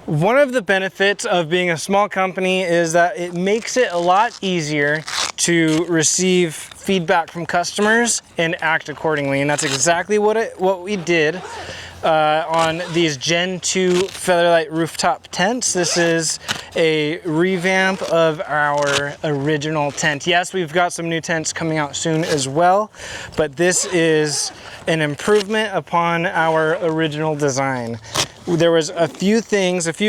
One of the benefits of being a small company is that it makes it a lot easier to receive feedback from customers and act accordingly. And that's exactly what we did on these Gen 2 Featherlyte rooftop tents. This is a revamp of our original tent. Yes, we've got some new tents coming out soon as well, but this is an improvement upon our original design. There was a few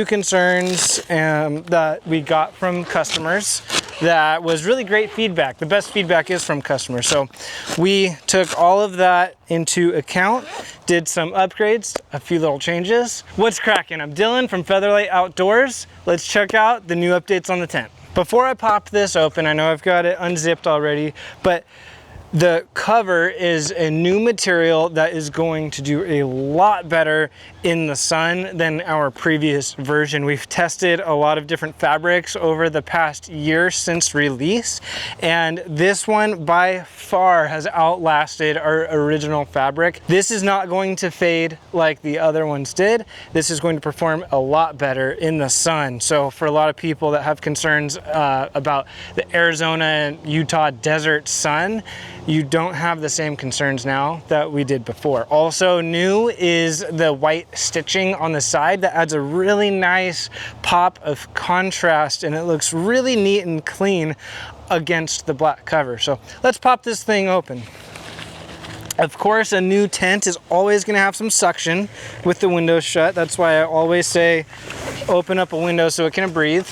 concerns that we got from customers that was really great feedback. The best feedback is from customers. So we took all of that into account, did some upgrades, a few little changes. What's cracking? I'm Dylan from Featherlyte Outdoors. Let's check out the new updates on the tent. Before I pop this open, I know I've got it unzipped already, but the cover is a new material that is going to do a lot better in the sun than our previous version. We've tested a lot of different fabrics over the past year since release, and this one by far has outlasted our original fabric. This is not going to fade like the other ones did. This is going to perform a lot better in the sun. So for a lot of people that have concerns about the Arizona and Utah desert sun, you don't have the same concerns now that we did before. Also new is the white stitching on the side that adds a really nice pop of contrast, and it looks really neat and clean against the black cover. So let's pop this thing open. Of course, a new tent is always going to have some suction with the windows shut. That's why I always say open up a window so it can breathe.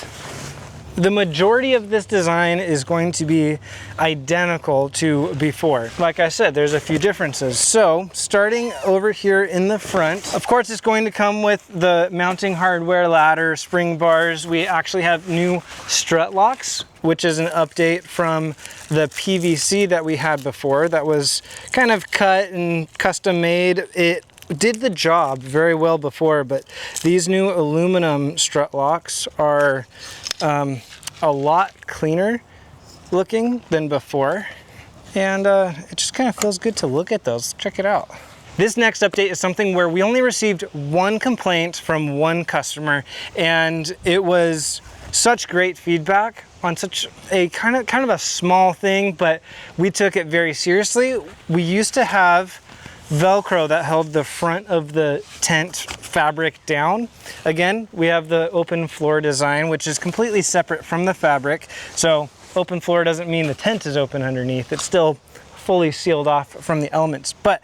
The majority of this design is going to be identical to before. Like I said, there's a few differences. So starting over here in the front, of course it's going to come with the mounting hardware, ladder, spring bars. We actually have new strut locks, which is an update from the PVC that we had before that was kind of cut and custom made. It did the job very well before, but these new aluminum strut locks are a lot cleaner looking than before, and it just kind of feels good to look at those. Check it out. This next update is something where we only received one complaint from one customer, and it was such great feedback on such a kind of a small thing, but we took it very seriously. We used to have Velcro that held the front of the tent fabric down. Again, we have the open floor design, which is completely separate from the fabric. So open floor doesn't mean the tent is open underneath. It's still fully sealed off from the elements. But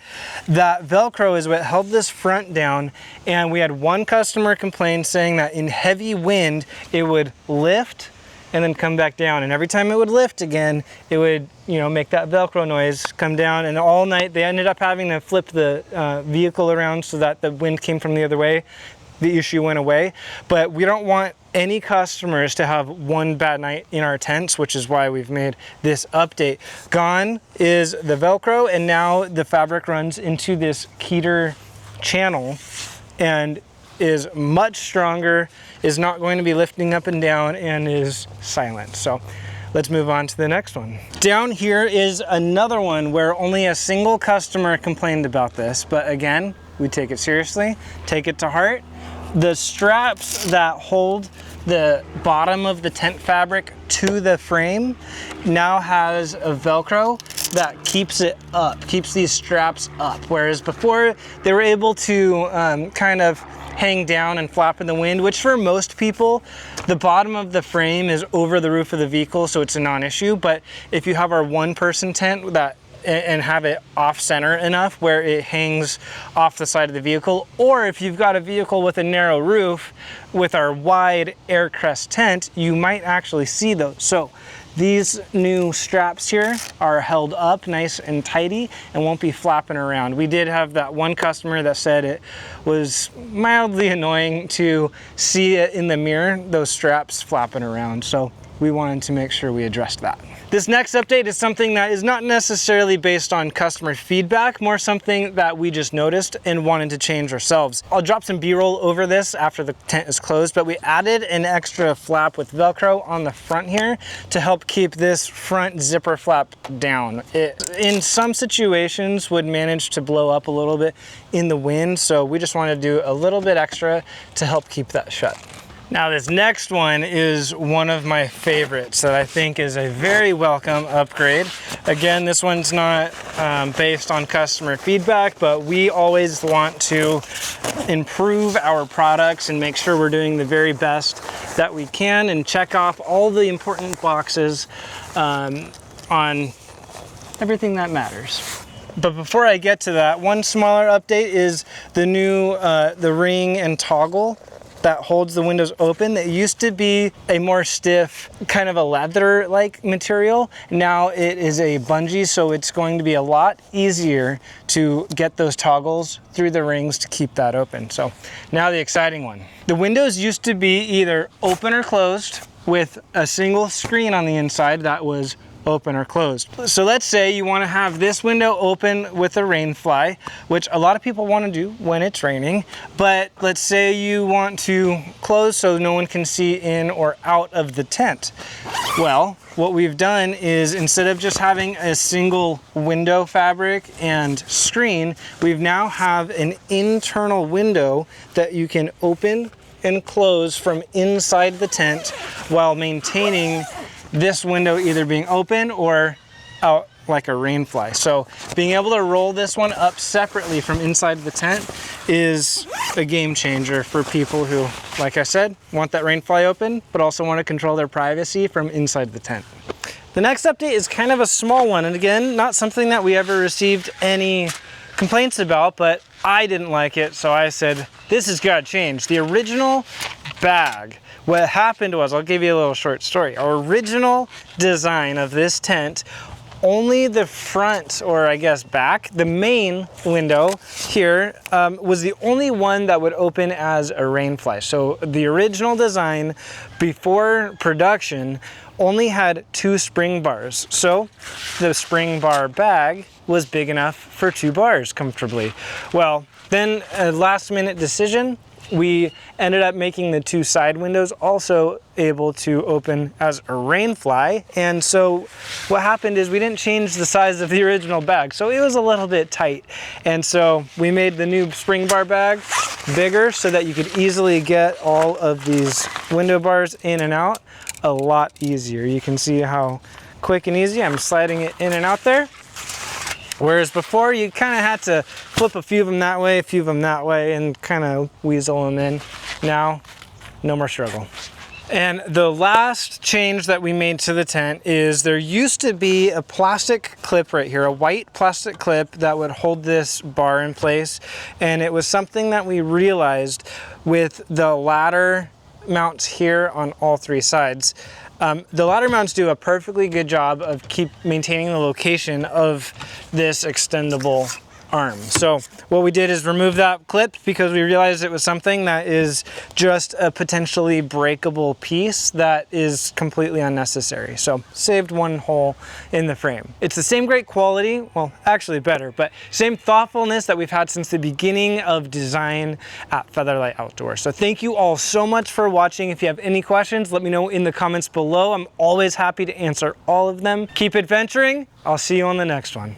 that Velcro is what held this front down. And we had one customer complain saying that in heavy wind, it would lift and then come back down. And every time it would lift again, it would, make that Velcro noise come down. And all night they ended up having to flip the vehicle around so that the wind came from the other way. The issue went away. But we don't want any customers to have one bad night in our tents, which is why we've made this update. Gone is the Velcro, and now the fabric runs into this Keter channel and is much stronger, is not going to be lifting up and down, and is silent. So let's move on to the next one. Down here is another one where only a single customer complained about this, but again, we take it seriously, take it to heart. The straps that hold the bottom of the tent fabric to the frame now has a Velcro that keeps it up, keeps these straps up. Whereas before they were able to kind of hang down and flap in the wind, which for most people, the bottom of the frame is over the roof of the vehicle, so it's a non-issue. But if you have our one-person tent and have it off center enough where it hangs off the side of the vehicle, or if you've got a vehicle with a narrow roof with our wide air crest tent, you might actually see those. So these new straps here are held up nice and tidy and won't be flapping around. We did have that one customer that said it was mildly annoying to see it in the mirror, those straps flapping around. So we wanted to make sure we addressed that. This next update is something that is not necessarily based on customer feedback, more something that we just noticed and wanted to change ourselves. I'll drop some B-roll over this after the tent is closed, but we added an extra flap with Velcro on the front here to help keep this front zipper flap down. It, in some situations, would manage to blow up a little bit in the wind, so we just wanted to do a little bit extra to help keep that shut. Now this next one is one of my favorites that I think is a very welcome upgrade. Again, this one's not based on customer feedback, but we always want to improve our products and make sure we're doing the very best that we can and check off all the important boxes on everything that matters. But before I get to that, one smaller update is the new the ring and toggle that holds the windows open. That used to be a more stiff, kind of a leather-like material. Now it is a bungee, so it's going to be a lot easier to get those toggles through the rings to keep that open. So now the exciting one. The windows used to be either open or closed with a single screen on the inside that was open or closed. So let's say you want to have this window open with a rain fly, which a lot of people want to do when it's raining, but let's say you want to close so no one can see in or out of the tent. Well, what we've done is instead of just having a single window fabric and screen, we've now have an internal window that you can open and close from inside the tent while maintaining this window either being open or out like a rain fly. So being able to roll this one up separately from inside the tent is a game changer for people who, like I said, want that rain fly open, but also want to control their privacy from inside the tent. The next update is kind of a small one, and again, not something that we ever received any complaints about, but I didn't like it, so I said, this has got to change. The original bag, what happened was, I'll give you a little short story. Our original design of this tent, only the front, or I guess back, the main window here was the only one that would open as a rain fly. So the original design before production only had 2 spring bars. So the spring bar bag was big enough for 2 bars comfortably. Well, then a last minute decision, we ended up making the 2 side windows also able to open as a rain fly. And so what happened is we didn't change the size of the original bag, so it was a little bit tight. And so we made the new spring bar bag bigger so that you could easily get all of these window bars in and out a lot easier. You can see how quick and easy I'm sliding it in and out there. Whereas before you kind of had to flip a few of them that way, a few of them that way, and kind of weasel them in. Now, no more struggle. And the last change that we made to the tent is there used to be a plastic clip right here, a white plastic clip that would hold this bar in place. And it was something that we realized with the ladder mounts here on all 3 sides. The ladder mounts do a perfectly good job of maintaining the location of this extendable arm. So what we did is remove that clip because we realized it was something that is just a potentially breakable piece that is completely unnecessary. So saved one hole in the frame. It's the same great quality, well, actually better, but same thoughtfulness that we've had since the beginning of design at Featherlyte Outdoor. So thank you all so much for watching. If you have any questions, let me know in the comments below. I'm always happy to answer all of them. Keep adventuring. I'll see you on the next one.